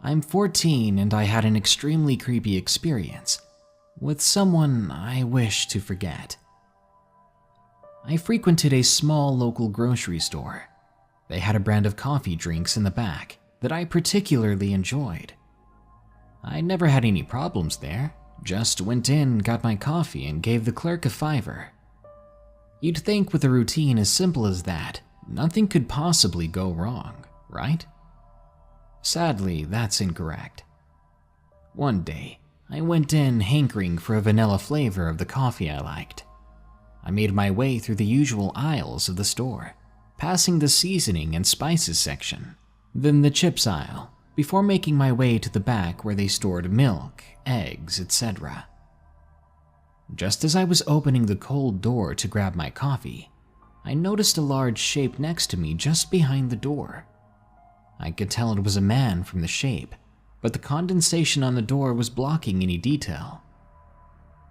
I'm 14 and I had an extremely creepy experience with someone I wish to forget. I frequented a small local grocery store. They had a brand of coffee drinks in the back that I particularly enjoyed. I never had any problems there, just went in, got my coffee, and gave the clerk a $5. You'd think with a routine as simple as that, nothing could possibly go wrong, right? Sadly, that's incorrect. One day, I went in hankering for a vanilla flavor of the coffee I liked. I made my way through the usual aisles of the store, passing the seasoning and spices section, then the chips aisle, before making my way to the back where they stored milk, eggs, etc. Just as I was opening the cold door to grab my coffee, I noticed a large shape next to me just behind the door. I could tell it was a man from the shape, but the condensation on the door was blocking any detail.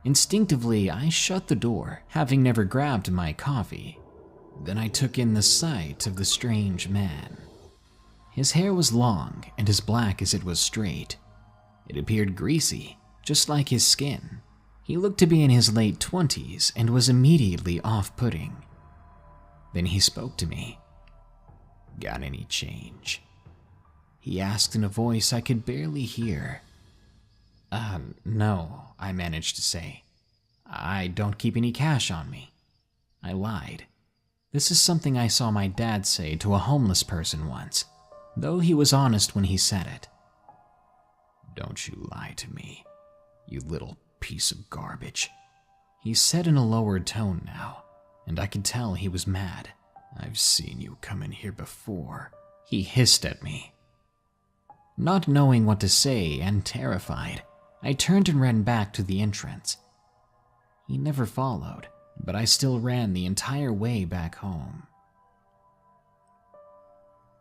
Instinctively, I shut the door, having never grabbed my coffee. Then I took in the sight of the strange man. His hair was long and as black as it was straight. It appeared greasy, just like his skin. He looked to be in his late 20s and was immediately off-putting. Then he spoke to me. "Got any change?" he asked in a voice I could barely hear. No, I managed to say. "I don't keep any cash on me." I lied. This is something I saw my dad say to a homeless person once, though he was honest when he said it. "Don't you lie to me, you little piece of garbage," he said in a lowered tone now, and I could tell he was mad. "I've seen you come in here before," he hissed at me. Not knowing what to say and terrified, I turned and ran back to the entrance. He never followed, but I still ran the entire way back home.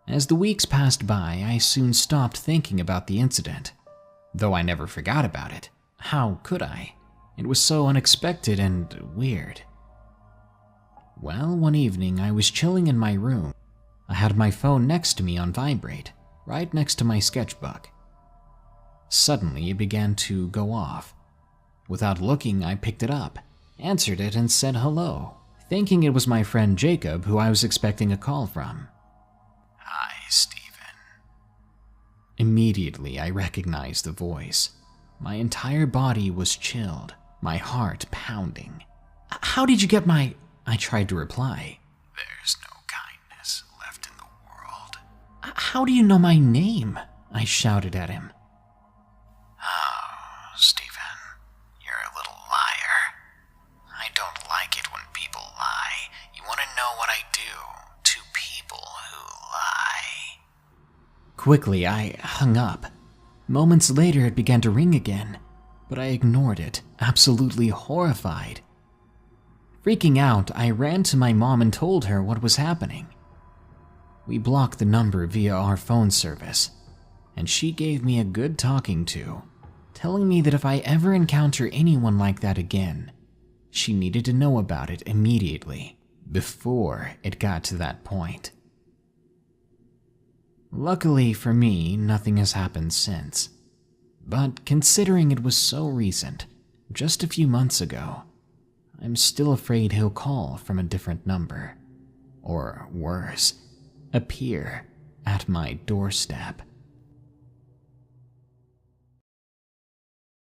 As the weeks passed by, I soon stopped thinking about the incident. Though I never forgot about it. How could I? It was so unexpected and weird. Well, one evening I was chilling in my room. I had my phone next to me on vibrate, right next to my sketchbook. Suddenly it began to go off. Without looking, I picked it up, answered it, and said hello, thinking it was my friend Jacob who I was expecting a call from. "Hi, Steven." Immediately I recognized the voice. My entire body was chilled, my heart pounding. "How did you get my—" I tried to reply. "There's no kindness left in the world." "How do you know my name?" I shouted at him. "Oh, Steven, you're a little liar. I don't like it when people lie. You want to know what I do to people who lie?" Quickly, I hung up. Moments later, it began to ring again, but I ignored it, absolutely horrified. Freaking out, I ran to my mom and told her what was happening. We blocked the number via our phone service, and she gave me a good talking to, telling me that if I ever encounter anyone like that again, she needed to know about it immediately, before it got to that point. Luckily for me, nothing has happened since. But considering it was so recent, just a few months ago, I'm still afraid he'll call from a different number. Or worse, appear at my doorstep.